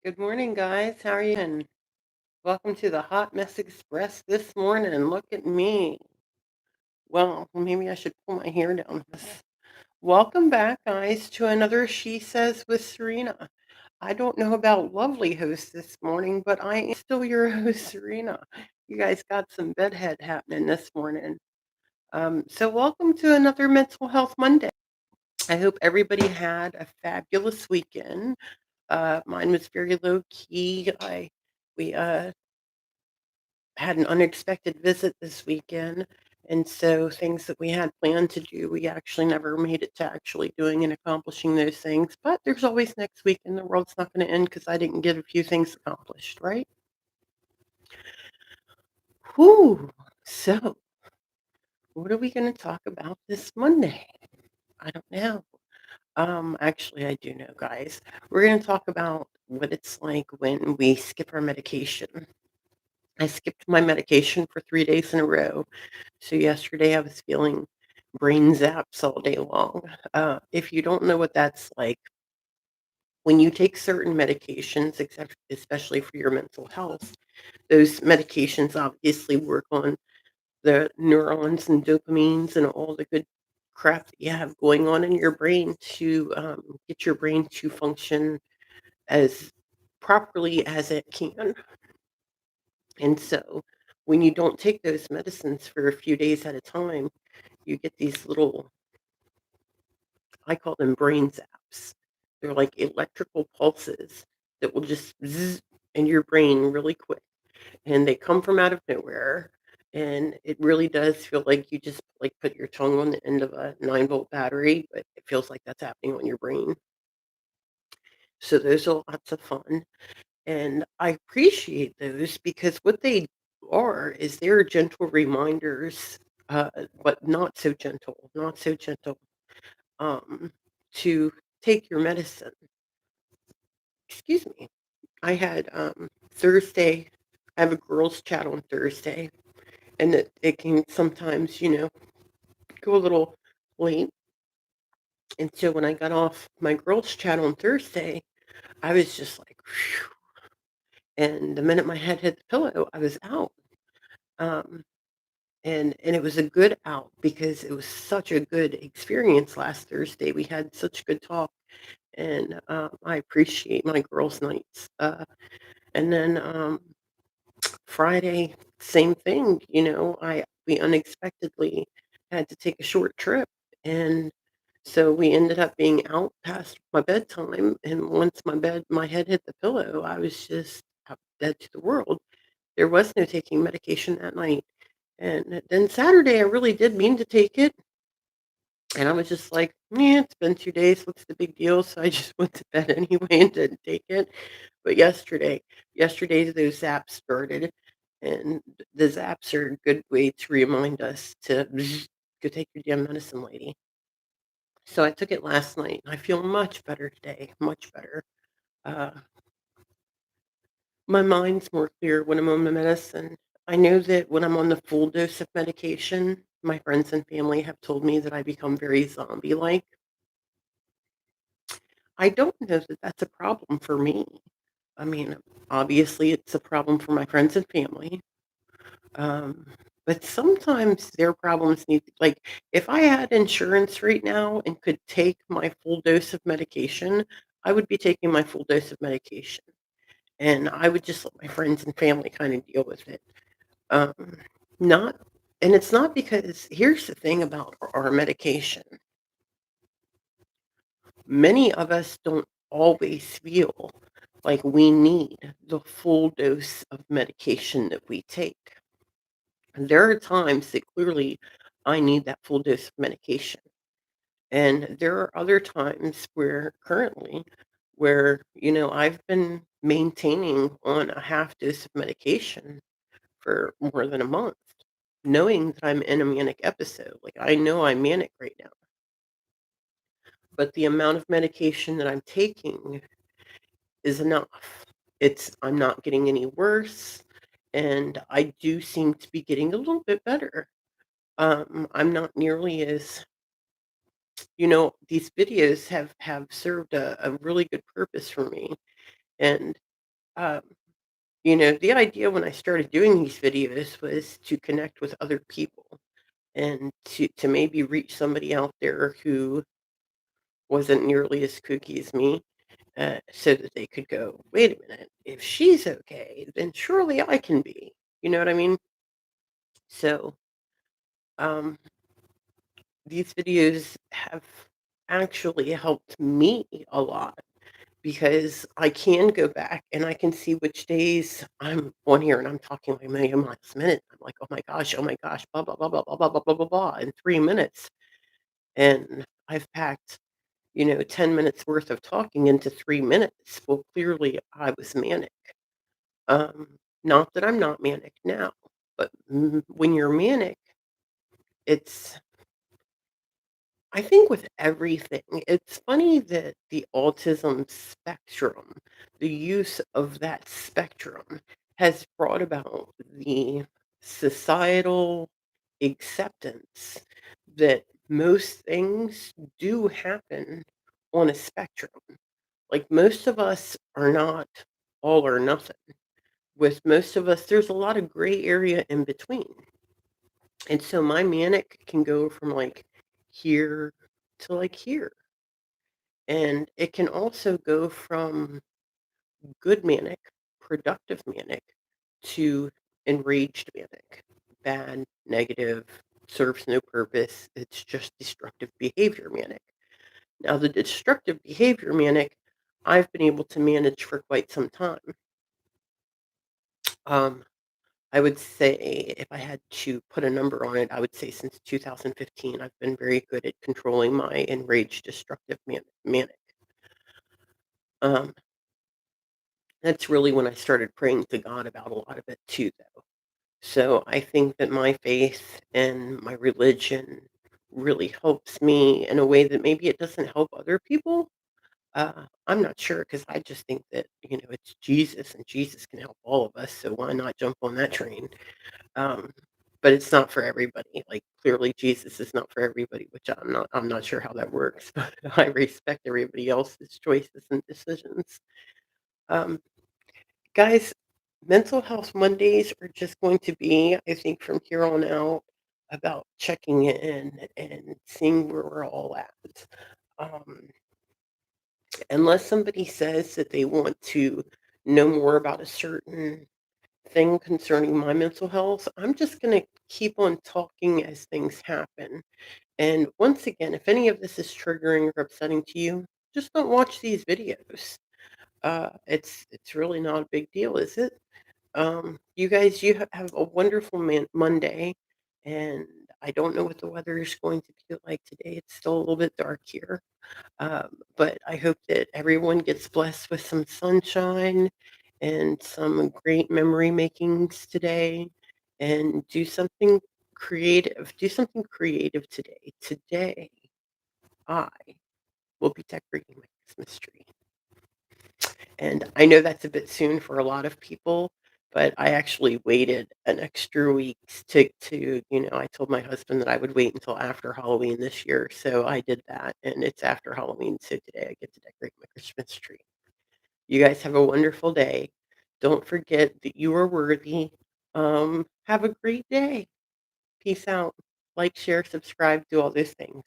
Good morning, guys. How are you? And welcome to the Hot Mess Express this morning. Look at me. Well, maybe I should pull my hair down. Welcome back, guys, to another She Says with Serena. I don't know about lovely host this morning, but I am still your host, Serena. You guys got some bedhead happening this morning. So welcome to another Mental Health Monday. I hope everybody had a fabulous weekend. Mine was very low key. We had an unexpected visit this weekend, and so things that we had planned to do, we actually never made it to actually doing and accomplishing those things. But there's always next week, and the world's not going to end because I didn't get a few things accomplished, right? Whew. So, what are we going to talk about this Monday? I don't know. Actually, I do know, guys. We're going to talk about what it's like when we skip our medication. I skipped my medication for 3 days in a row. So yesterday I was feeling brain zaps all day long. If you don't know what that's like, when you take certain medications, except especially for your mental health, those medications obviously work on the neurons and dopamines and all the good crap that you have going on in your brain to get your brain to function as properly as it can. And so when you don't take those medicines for a few days at a time, you get these little, I call them brain zaps. They're like electrical pulses that will just zzz in your brain really quick. And they come from out of nowhere. And it really does feel like you just like put your tongue on the end of a 9-volt battery, but it feels like that's happening on your brain. So those are lots of fun. And I appreciate those because what they are is they're gentle reminders, but not so gentle, um, to take your medicine. Excuse me. I had Thursday, I have a girls' chat on Thursday, and it can sometimes, go a little late. And so when I got off my girls' chat on Thursday, I was just like, phew. And the minute my head hit the pillow, I was out. Um, and it was a good out because it was such a good experience last Thursday. We had such good talk, and I appreciate my girls' nights. And then Friday, same thing. I we unexpectedly had to take a short trip, and so we ended up being out past my bedtime. And once my head hit the pillow, I was just out dead to the world. There was no taking medication that night. And then Saturday, I really did mean to take it, and I was just like, "Yeah, it's been 2 days, what's the big deal?" So I just went to bed anyway and didn't take it. But yesterday those zaps started, and the zaps are a good way to remind us to go take your damn medicine, lady. So I took it last night, and I feel much better today, much better. Uh, my mind's more clear when I'm on my medicine. I know that when I'm on the full dose of medication, my friends and family have told me that I become very zombie-like. I don't know that that's a problem for me. I mean, obviously, it's a problem for my friends and family, um, but sometimes their problems need like, if I had insurance right now and could take my full dose of medication, I would be taking my full dose of medication, and I would just let my friends and family kinda deal with it. Um, not and it's not because here's the thing about our medication. Many of us don't always feel like we need the full dose of medication that we take. And there are times that clearly I need that full dose of medication. And there are other times where currently where I've been maintaining on a half dose of medication for more than a month, knowing that I'm in a manic episode. Like, I know I'm manic right now, but the amount of medication that I'm taking is enough. I'm not getting any worse, and I do seem to be getting a little bit better. I'm not nearly as these videos have served a really good purpose for me, and Um, the idea when I started doing these videos was to connect with other people and to maybe reach somebody out there who wasn't nearly as kooky as me, so that they could go, "Wait a minute, if she's okay, then surely I can be." You know what I mean? So, um, these videos have actually helped me a lot because I can go back and I can see which days I'm on here and I'm talking like a million miles a minute. I'm like, oh my gosh, blah, blah, blah, blah, blah, blah, blah, blah, blah, blah, in 3 minutes. And I've packed, 10 minutes worth of talking into 3 minutes. Well, clearly I was manic. Um, Not that I'm not manic now, but when you're manic, it's I think with everything, it's funny that the autism spectrum, the use of that spectrum has brought about the societal acceptance that most things do happen on a spectrum. Like most of us are not all or nothing. With most of us, there's a lot of gray area in between. And so my manic can go from like here to like here. And it can also go from good manic, productive manic, to enraged manic. Bad, negative, serves no purpose. It's just destructive behavior manic. Now, the destructive behavior manic, I've been able to manage for quite some time. Um, I would say if I had to put a number on it, I would say since 2015, I've been very good at controlling my enraged, destructive manic. Um, That's really when I started praying to God about a lot of it too, though. So I think that my faith and my religion really helps me in a way that maybe it doesn't help other people. I'm not sure because I just think that, it's Jesus and Jesus can help all of us. So why not jump on that train? Um, but it's not for everybody. Like clearly Jesus is not for everybody, which I'm not sure how that works, but I respect everybody else's choices and decisions. Um, Guys, mental health Mondays are just going to be, I think, from here on out, about checking in and seeing where we're all at. Um, Unless somebody says that they want to know more about a certain thing concerning my mental health, I'm just going to keep on talking as things happen. And once again, if any of this is triggering or upsetting to you, just don't watch these videos. It's really not a big deal, is it? You guys, you have a wonderful Monday, and I don't know what the weather is going to be like today. It's still a little bit dark here, but I hope that everyone gets blessed with some sunshine and some great memory makings today, and do something creative. Do something creative today. Today, I will be decorating my Christmas tree. And I know that's a bit soon for a lot of people, but I actually waited an extra week I told my husband that I would wait until after Halloween this year, so I did that, and it's after Halloween, so today I get to decorate my Christmas tree. You guys have a wonderful day. Don't forget that you are worthy. Have a great day. Peace out. Like, share, subscribe, do all those things.